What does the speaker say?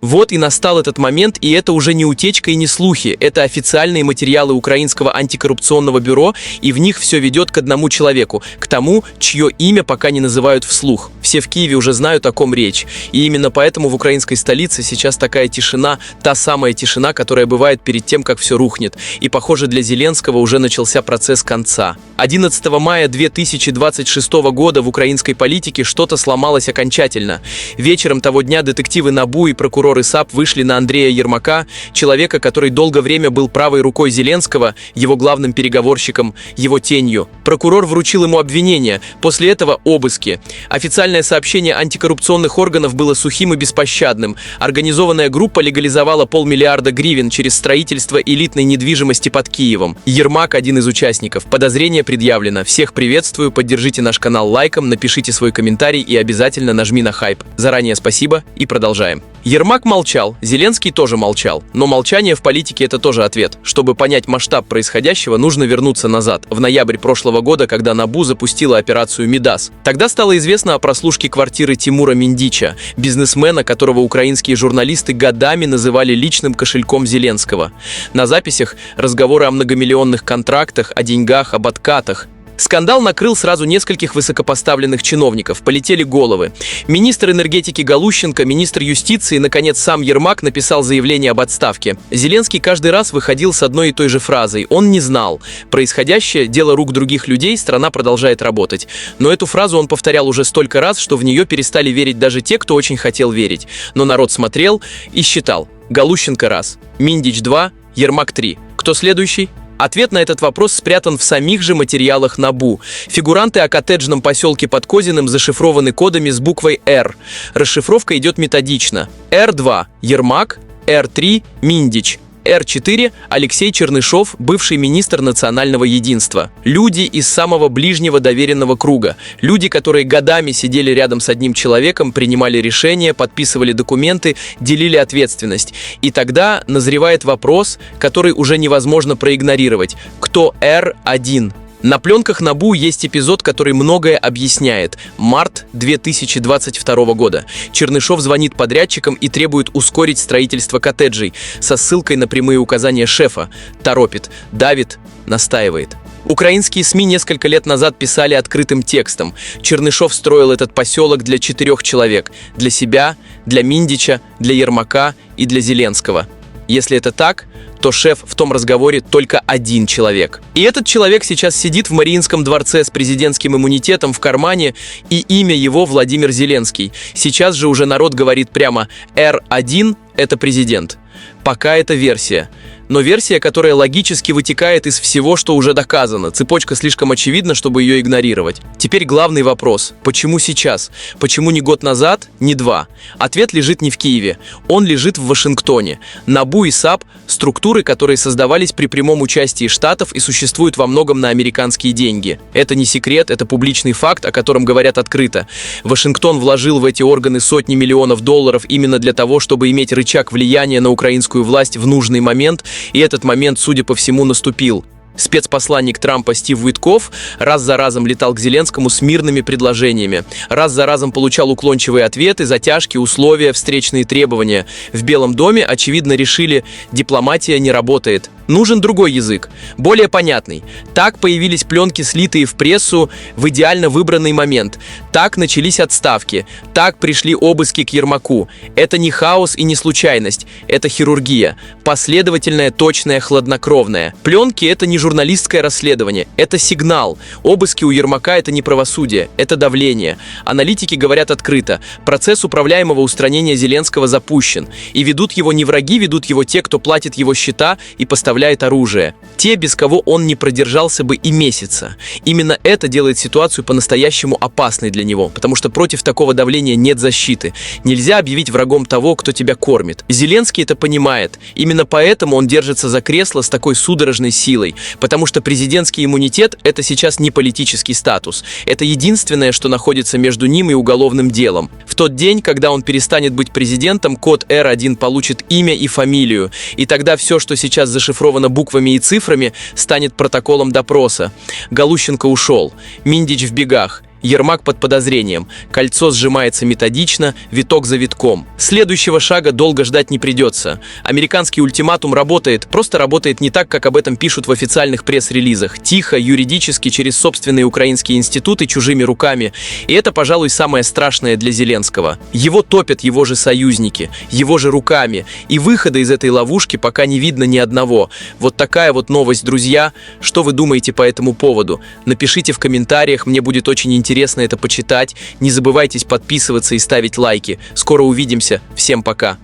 Вот и настал этот момент, и это уже не утечка и не слухи, это официальные материалы Украинского антикоррупционного бюро, и в них все ведет к одному человеку, к тому, чье имя пока не называют вслух. Все в Киеве уже знают, о ком речь, и именно поэтому в украинской столице сейчас такая тишина, та самая тишина, которая бывает перед тем, как все рухнет, и, похоже, для Зеленского уже начался процесс конца. 11 мая 2026 года в украинской политике что-то сломалось окончательно. Вечером того дня детективы НАБУ и прокуроры САП вышли на Андрея Ермака, человека, который долгое время был правой рукой Зеленского, его главным переговорщиком, его тенью. Прокурор вручил ему обвинение, после этого обыски. Официальное сообщение антикоррупционных органов было сухим и беспощадным. Организованная группа легализовала 500 миллиона гривен через строительство элитной недвижимости под Киевом. Ермак – один из участников. Подозрение предъявлено. Всех приветствую, поддержите наш канал лайком, напишите свой комментарий и обязательно нажми на хайп. Заранее спасибо и продолжаем. Ермак молчал, Зеленский тоже молчал, но молчание в политике – это тоже ответ. Чтобы понять масштаб происходящего, нужно вернуться назад, в ноябрь прошлого года, когда НАБУ запустила операцию «Мидас». Тогда стало известно о прослушке квартиры Тимура Миндича, бизнесмена, которого украинские журналисты годами называли личным кошельком Зеленского. На записях разговоры о многомиллионных контрактах, о деньгах, об откатах. Скандал накрыл сразу нескольких высокопоставленных чиновников, полетели головы. Министр энергетики Галущенко, министр юстиции и, наконец, сам Ермак написал заявление об отставке. Зеленский каждый раз выходил с одной и той же фразой: он не знал. Происходящее – дело рук других людей, страна продолжает работать. Но эту фразу он повторял уже столько раз, что в нее перестали верить даже те, кто очень хотел верить. Но народ смотрел и считал: Галущенко раз, Миндич 2, Ермак 3. Кто следующий? Ответ на этот вопрос спрятан в самих же материалах НАБУ. Фигуранты о коттеджном поселке под Козиным зашифрованы кодами с буквой «Р». Расшифровка идет методично. Р2 – Ермак, Р3 – Миндич, Р4 – Алексей Чернышов, бывший министр национального единства. Люди из самого ближнего доверенного круга. Люди, которые годами сидели рядом с одним человеком, принимали решения, подписывали документы, делили ответственность. И тогда назревает вопрос, который уже невозможно проигнорировать. Кто Р1? На пленках НАБУ есть эпизод, который многое объясняет. Март 2022 года. Чернышов звонит подрядчикам и требует ускорить строительство коттеджей со ссылкой на прямые указания шефа. Торопит, давит, настаивает. Украинские СМИ несколько лет назад писали открытым текстом. Чернышов строил этот поселок для 4 человек. Для себя, для Миндича, для Ермака и для Зеленского. Если это так, то шеф в том разговоре только один человек. И этот человек сейчас сидит в Мариинском дворце с президентским иммунитетом в кармане, и имя его Владимир Зеленский. Сейчас же уже народ говорит прямо: Р1 – это президент. Пока это версия. Но версия, которая логически вытекает из всего, что уже доказано. Цепочка слишком очевидна, чтобы ее игнорировать. Теперь главный вопрос. Почему сейчас? Почему не год назад, не 2? Ответ лежит не в Киеве. Он лежит в Вашингтоне. НАБУ и САП – структуры, которые создавались при прямом участии Штатов и существуют во многом на американские деньги. Это не секрет, это публичный факт, о котором говорят открыто. Вашингтон вложил в эти органы сотни миллионов долларов именно для того, чтобы иметь рычаг влияния на украинскую власть в нужный момент, и этот момент, судя по всему, наступил. Спецпосланник Трампа Стив Уитков раз за разом летал к Зеленскому с мирными предложениями. Раз за разом получал уклончивые ответы, затяжки, условия, встречные требования. В Белом доме, очевидно, решили: дипломатия не работает. Нужен другой язык, более понятный. Так появились пленки, слитые в прессу в идеально выбранный момент. Так начались отставки. Так пришли обыски к Ермаку. Это не хаос и не случайность. Это хирургия. Последовательная, точная, хладнокровная. Пленки – это не журналистское расследование. Это сигнал. Обыски у Ермака – это не правосудие. Это давление. Аналитики говорят открыто. Процесс управляемого устранения Зеленского запущен. И ведут его не враги, ведут его те, кто платит его счета и поставляет оружие. Те, без кого он не продержался бы и месяца. Именно это делает ситуацию по-настоящему опасной для него, потому что против такого давления нет защиты. Нельзя объявить врагом того, кто тебя кормит. Зеленский это понимает. Именно поэтому он держится за кресло с такой судорожной силой, потому что президентский иммунитет – это сейчас не политический статус. Это единственное, что находится между ним и уголовным делом. В тот день, когда он перестанет быть президентом, код R1 получит имя и фамилию, и тогда все, что сейчас зашифровано буквами и цифрами, станет протоколом допроса. Галущенко ушел, Миндич в бегах, Ермак под подозрением. Кольцо сжимается методично, виток за витком. Следующего шага долго ждать не придется. Американский ультиматум работает, просто работает не так, как об этом пишут в официальных пресс-релизах. Тихо, юридически, через собственные украинские институты, чужими руками. И это, пожалуй, самое страшное для Зеленского. Его топят его же союзники, его же руками. И выхода из этой ловушки пока не видно ни одного. Вот такая вот новость, друзья. Что вы думаете по этому поводу? Напишите в комментариях, мне будет очень интересно это почитать. Не забывайте подписываться и ставить лайки. Скоро увидимся. Всем пока.